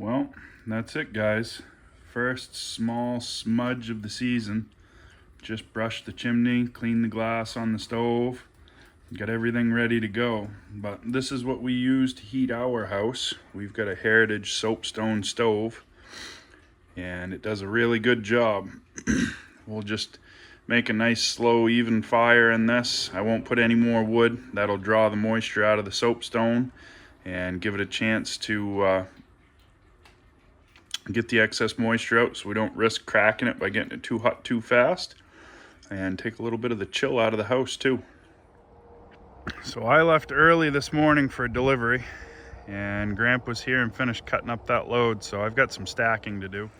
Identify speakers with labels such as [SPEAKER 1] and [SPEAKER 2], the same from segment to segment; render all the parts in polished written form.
[SPEAKER 1] Well, that's it, guys. First small smudge of the season. Just brushed the chimney, cleaned the glass on the stove, got everything ready to go. But this is what we use to heat our house. We've got a Heritage soapstone stove, and it does a really good job. We'll just make a nice slow even fire in this. I won't put any more wood. That'll draw the moisture out of the soapstone and give it a chance to get the excess moisture out, so we don't risk cracking it by getting it too hot too fast, and take a little bit of the chill out of the house too. So I left early this morning for a delivery, and Grandpa's here and finished cutting up that load, so I've got some stacking to do.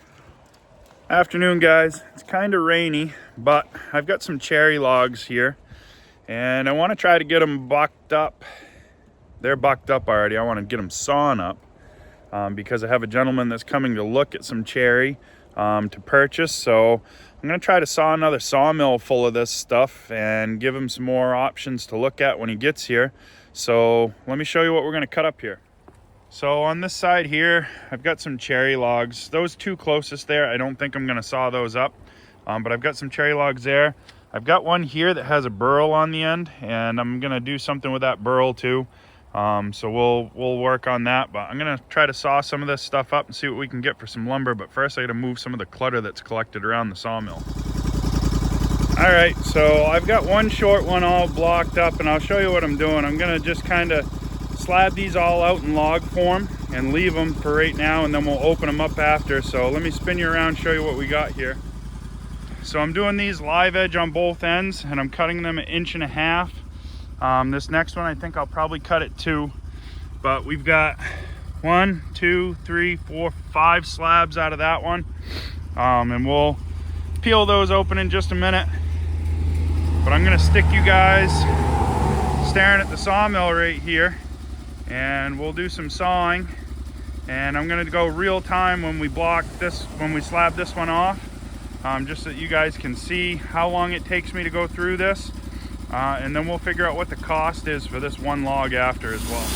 [SPEAKER 1] Afternoon, guys. It's kind of rainy, but I've got some cherry logs here, and I want to try to get them bucked up. They're bucked up already. I want to get them sawn up. Because I have a gentleman that's coming to look at some cherry to purchase. So I'm going to try to saw another sawmill full of this stuff and give him some more options to look at when he gets here. So let me show you what we're going to cut up here. So on this side here, I've got some cherry logs. Those two closest there, I don't think I'm going to saw those up, but I've got some cherry logs there. I've got one here that has a burl on the end, and I'm going to do something with that burl too. So we'll work on that, but I'm gonna try to saw some of this stuff up and see what we can get for some lumber. But first I gotta move some of the clutter that's collected around the sawmill. All right, so I've got one short one all blocked up, and I'll show you what I'm doing. I'm gonna just kind of slab these all out in log form and leave them for right now, and then we'll open them up after. So let me spin you around, show you what we got here. So I'm doing these live edge on both ends, and I'm cutting them 1.5 inches. This next one, I think I'll probably cut it 2, but we've got 1, 2, 3, 4, 5 slabs out of that one, and we'll peel those open in just a minute. But I'm gonna stick you guys staring at the sawmill right here, and we'll do some sawing, and I'm gonna go real time when we slab this one off, just so that you guys can see how long it takes me to go through this. And then we'll figure out what the cost is for this one log after as well.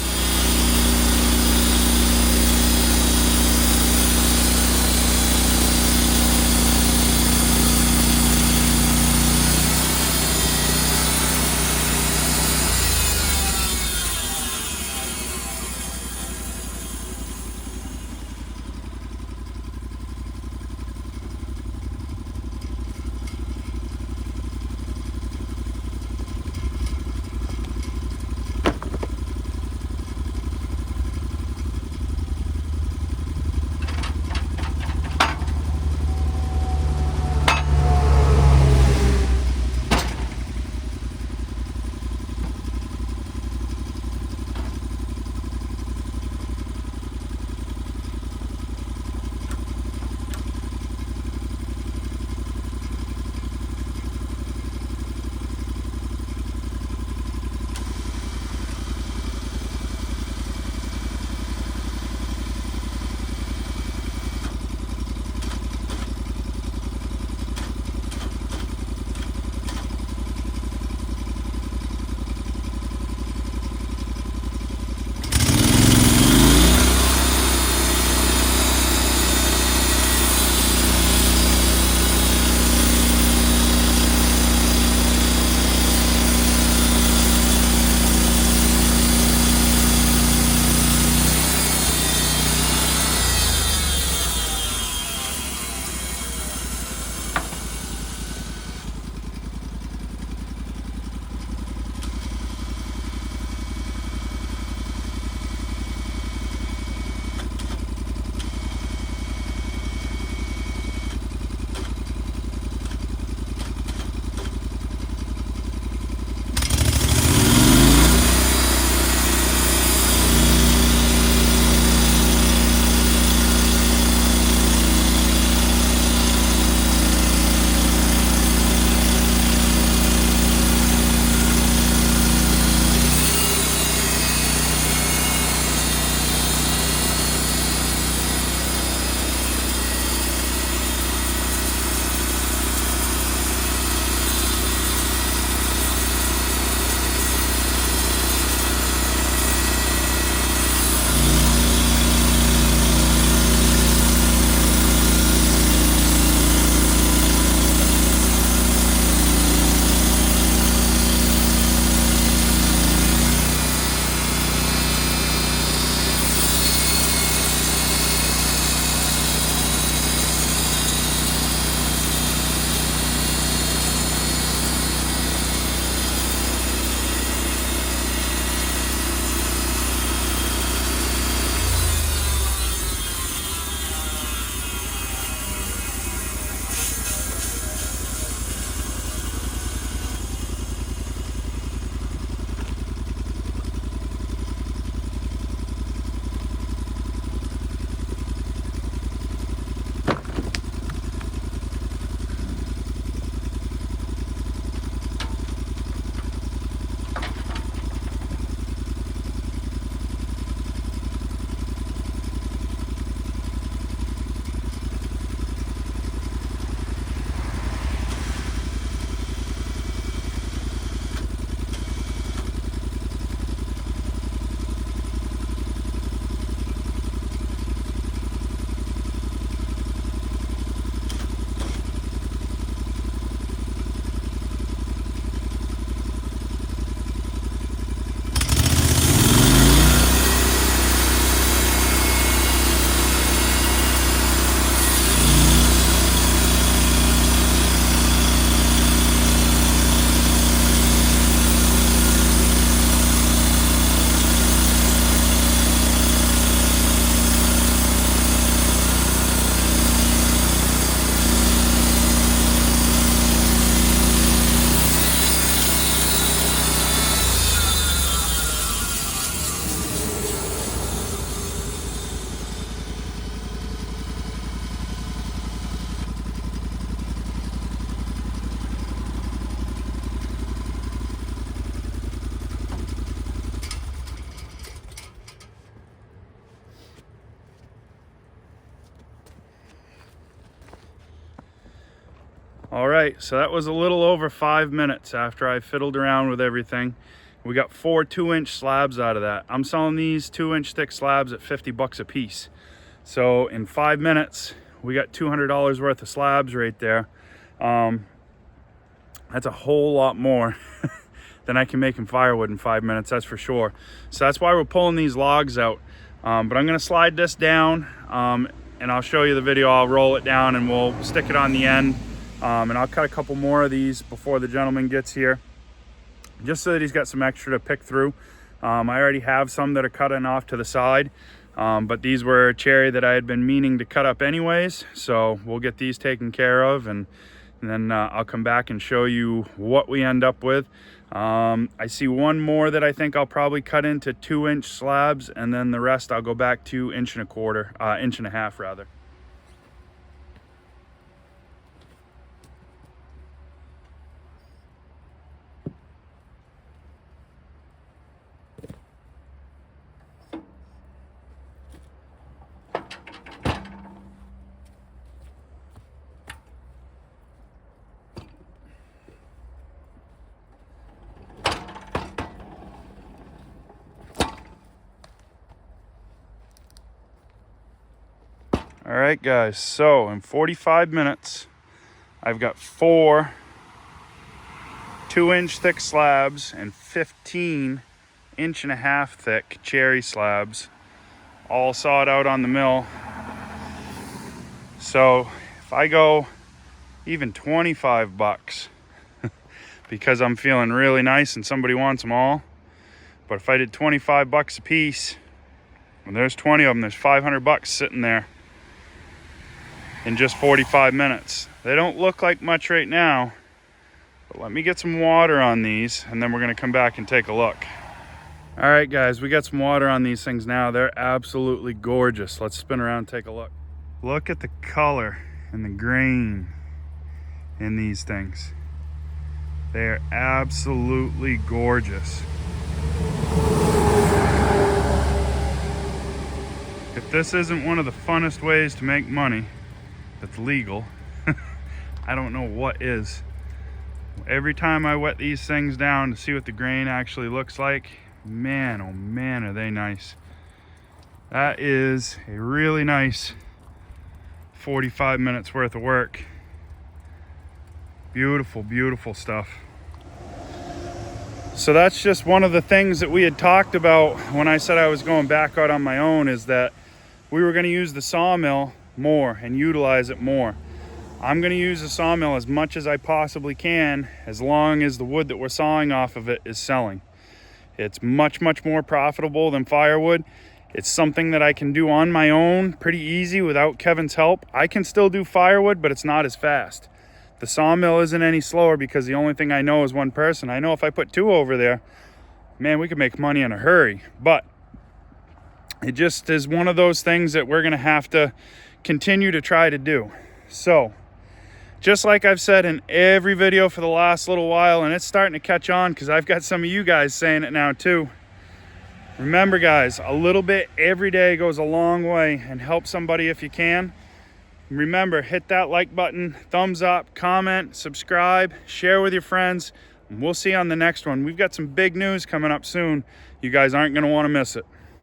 [SPEAKER 1] All right, so that was a little over 5 minutes after I fiddled around with everything. We got 4 2-inch slabs out of that. I'm selling these 2-inch thick slabs at 50 bucks a piece. So in 5 minutes, we got $200 worth of slabs right there. That's a whole lot more than I can make in firewood in 5 minutes, that's for sure. So that's why we're pulling these logs out. But I'm gonna slide this down and I'll show you the video. I'll roll it down and we'll stick it on the end. And I'll cut a couple more of these before the gentleman gets here, just so that he's got some extra to pick through. I already have some that are cutting off to the side, but these were cherry that I had been meaning to cut up anyways, so we'll get these taken care of, and then I'll come back and show you what we end up with. I see one more that I think I'll probably cut into 2-inch slabs, and then the rest I'll go back to 1.25 inch rather. All right, guys, so in 45 minutes, I've got 4 2-inch thick slabs and 15 1.5 inch thick cherry slabs, all sawed out on the mill. So if I go even 25 bucks, because I'm feeling really nice and somebody wants them all, but if I did 25 bucks a piece, when there's 20 of them, there's 500 bucks sitting there in just 45 minutes. They don't look like much right now, but let me get some water on these and then we're gonna come back and take a look. All right, guys, we got some water on these things now. They're absolutely gorgeous. Let's spin around and take a look. Look at the color and the grain in these things. They are absolutely gorgeous. If this isn't one of the funnest ways to make money that's legal, I don't know what is. Every time I wet these things down to see what the grain actually looks like, man, oh man, are they nice. That is a really nice 45 minutes worth of work. Beautiful, beautiful stuff. So that's just one of the things that we had talked about when I said I was going back out on my own, is that we were going to use the sawmill more and utilize it more. I'm going to use the sawmill as much as I possibly can, as long as the wood that we're sawing off of it is selling. It's much, much more profitable than firewood. It's something that I can do on my own pretty easy without Kevin's help. I can still do firewood, but it's not as fast. The sawmill isn't any slower because the only thing I know is one person. I know if I put 2 over there, man, we could make money in a hurry. But it just is one of those things that we're going to have to continue to try to do. So just like I've said in every video for the last little while, and it's starting to catch on because I've got some of you guys saying it now too. Remember, guys, a little bit every day goes a long way, and help somebody if you can. Remember, hit that like button, thumbs up, comment, subscribe, share with your friends, and we'll see you on the next one. We've got some big news coming up soon. You guys aren't going to want to miss it.